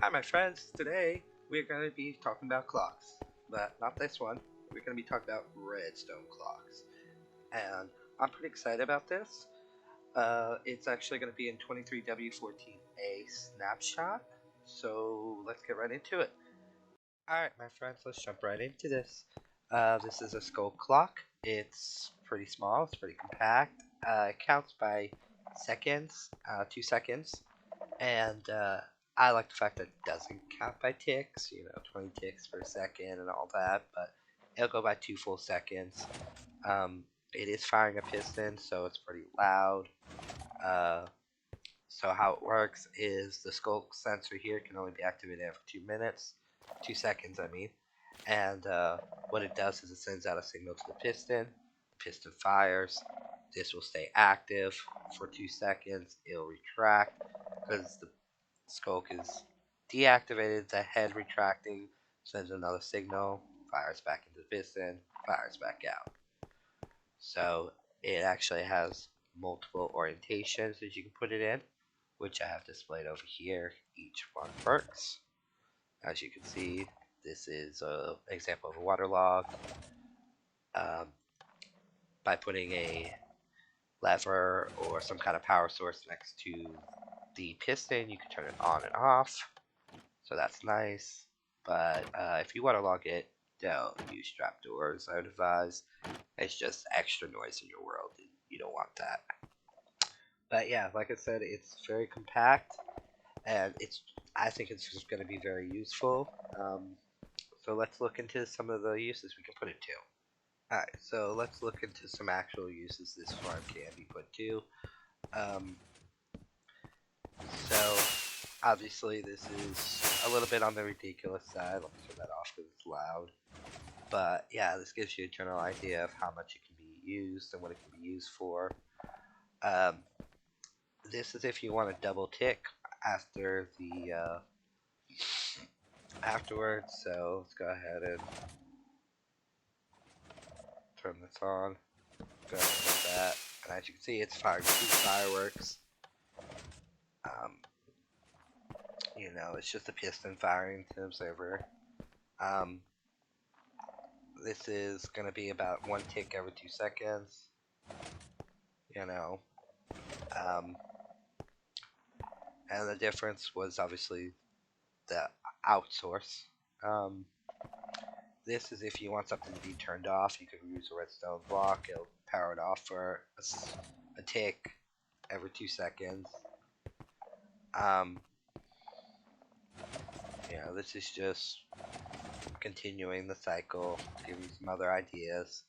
Hi my friends, today we're going to be talking about clocks, but not this one. We're going to be talking about redstone clocks, and I'm pretty excited about this. It's actually going to be in 23W14A snapshot, so let's get right into it. Alright my friends, let's jump right into this. This is a Sculk clock. It's pretty small, it's pretty compact. It counts by seconds, 2 seconds, and I like the fact that it doesn't count by ticks, 20 ticks per second and all that, but it'll go by 2 full seconds. It is firing a piston, so it's pretty loud. So how it works is the skulk sensor here can only be activated every 2 minutes, 2 seconds I mean, and what it does is it sends out a signal to the piston fires, this will stay active for 2 seconds, it'll retract, because the Skulk is deactivated, the head retracting, sends another signal, fires back into the piston, fires back out. So it actually has multiple orientations that you can put it in, which I have displayed over here. Each one works. As you can see, this is an example of a water log. By putting a lever or some kind of power source next to the piston, you can turn it on and off. So that's nice, but if you want to log it, don't use trapdoors, I would advise. It's just extra noise in your world, and you don't want that. But yeah, like I said, it's very compact, and I think it's just going to be very useful. So let's look into some of the uses we can put it to. Alright, so let's look into some actual uses this farm can be put to. So obviously this is a little bit on the ridiculous side. Let me turn that off because it's loud. But yeah, this gives you a general idea of how much it can be used and what it can be used for. This is if you want to double tick after the afterwards. So let's go ahead and turn this on. Go ahead and do that. And as you can see, it's firing 2 fireworks. It's just a piston firing to the observer. This is going to be about 1 tick every 2 seconds. And the difference was obviously the outsource. This is if you want something to be turned off, you could use a redstone block. It'll power it off for a tick every 2 seconds. This is just continuing the cycle to give you some other ideas.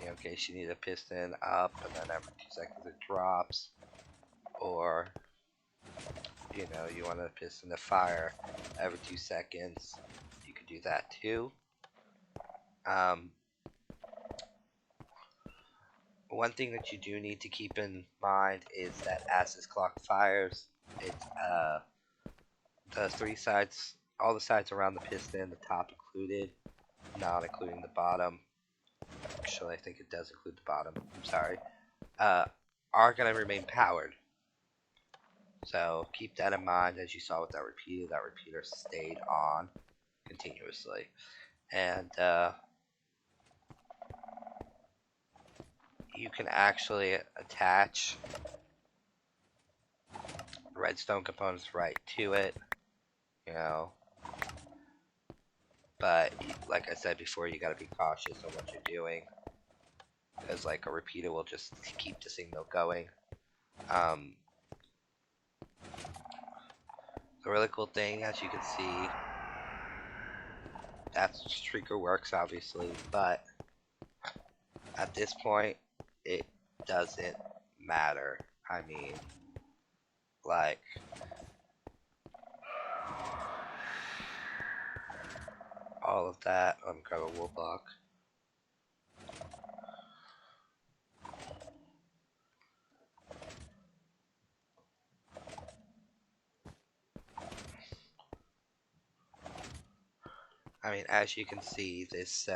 In case you need a piston up and then every 2 seconds it drops, or you want a piston to fire every 2 seconds, you could do that too. One thing that you do need to keep in mind is that as this clock fires, it's the 3 sides, all the sides around the piston, the top included, not including the bottom. Actually, I think it does include the bottom. I'm sorry. Are going to remain powered. So keep that in mind. As you saw with that repeater stayed on continuously. And you can actually attach redstone components right to it. But like I said before, you gotta be cautious on what you're doing, because like a repeater will just keep the signal going. The really cool thing, as you can see, that streaker works obviously, but at this point it doesn't matter. I mean, like, all of that. Let me grab a wool block. I mean, as you can see, this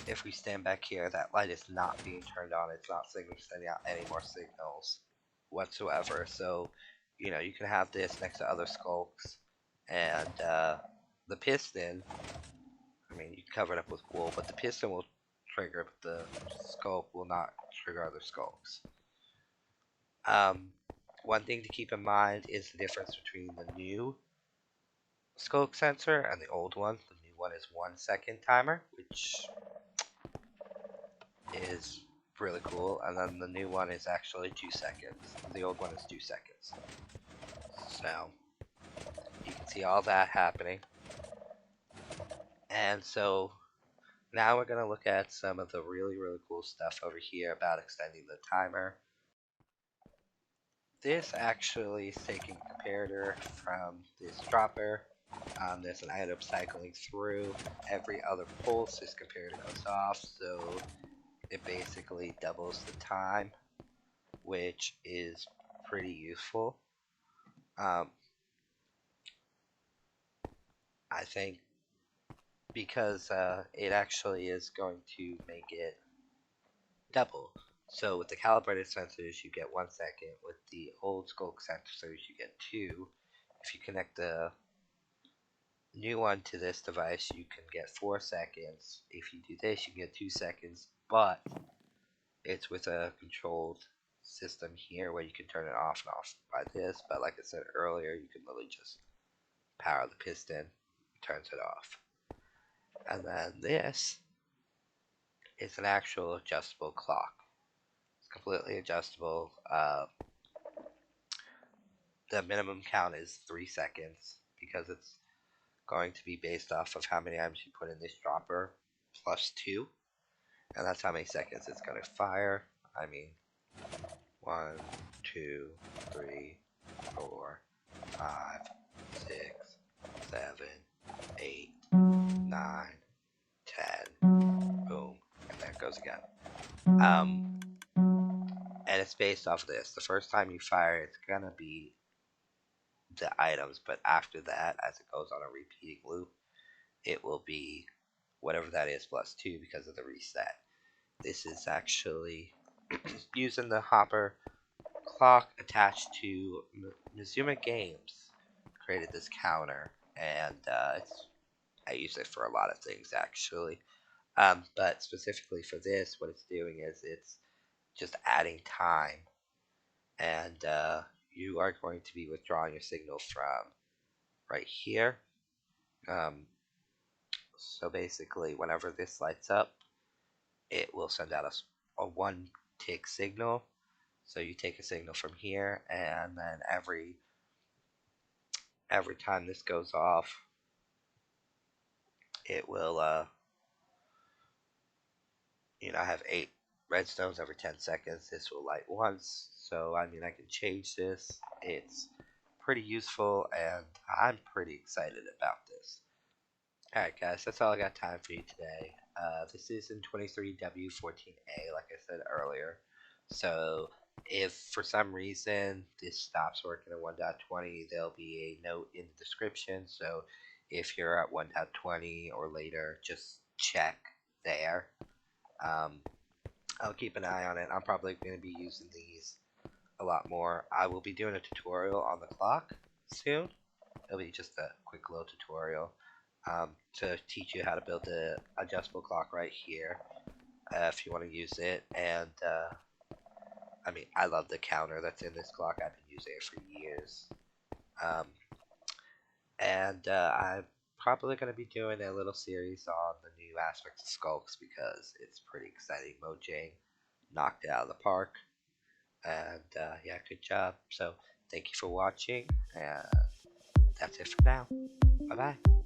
if we stand back here, that light is not being turned on. It's not sending out any more signals whatsoever. So, you can have this next to other skulks, and the piston. I mean, you can cover it up with wool, but the piston will trigger, but the skulk will not trigger other skulks. Um, One thing to keep in mind is the difference between the new skulk sensor and the old one. The new one is 1 second timer, which is really cool, and then the new one is actually 2 seconds. The old one is 2 seconds. So you can see all that happening. And so now we're going to look at some of the really, really cool stuff over here about extending the timer. This actually is taking a comparator from this dropper. There's an item cycling through. Every other pulse, this comparator goes off, so it basically doubles the time, which is pretty useful. I think because it actually is going to make it double. So with the calibrated sensors, you get 1 second. With the old Sculk sensors, you get 2. If you connect the new one to this device, you can get 4 seconds. If you do this, you get 2 seconds, but it's with a controlled system here where you can turn it off and off by this. But like I said earlier, you can literally just power the piston, turns it off. And then this is an actual adjustable clock. It's completely adjustable. The minimum count is 3 seconds because it's going to be based off of how many items you put in this dropper plus 2, and that's how many seconds it's going to fire. I mean, 1, 2, 3, 4, 5, 6, 7, 8, 9, 10. Boom, and there it goes again. And it's based off of this. The first time you fire, it's gonna be the items, but after that, as it goes on a repeating loop, it will be whatever that is plus 2 because of the reset. This is actually using the hopper clock attached to Mizuma Games created this counter, and I use it for a lot of things actually. But specifically for this, what it's doing is it's just adding time, and you are going to be withdrawing your signal from right here. So basically, whenever this lights up, it will send out a 1 tick signal. So you take a signal from here, and then every time this goes off, it will I have 8 redstones every 10 seconds. This will light once. So I mean, I can change this. It's pretty useful, and I'm pretty excited about this. Alright guys, that's all I got time for you today. This is in 23W14A, like I said earlier. So if for some reason this stops working at 1.20, there'll be a note in the description. So if you're at 1.20 or later, just check there. I'll keep an eye on it. I'm probably going to be using these a lot more. I will be doing a tutorial on the clock soon. It'll be just a quick little tutorial to teach you how to build the adjustable clock right here if you want to use it. And I mean, I love the counter that's in this clock. I've been using it for years. And I'm probably going to be doing a little series on the new aspects of skulks because it's pretty exciting. Mojang knocked it out of the park. And yeah, good job. So thank you for watching, and that's it for now. Bye bye.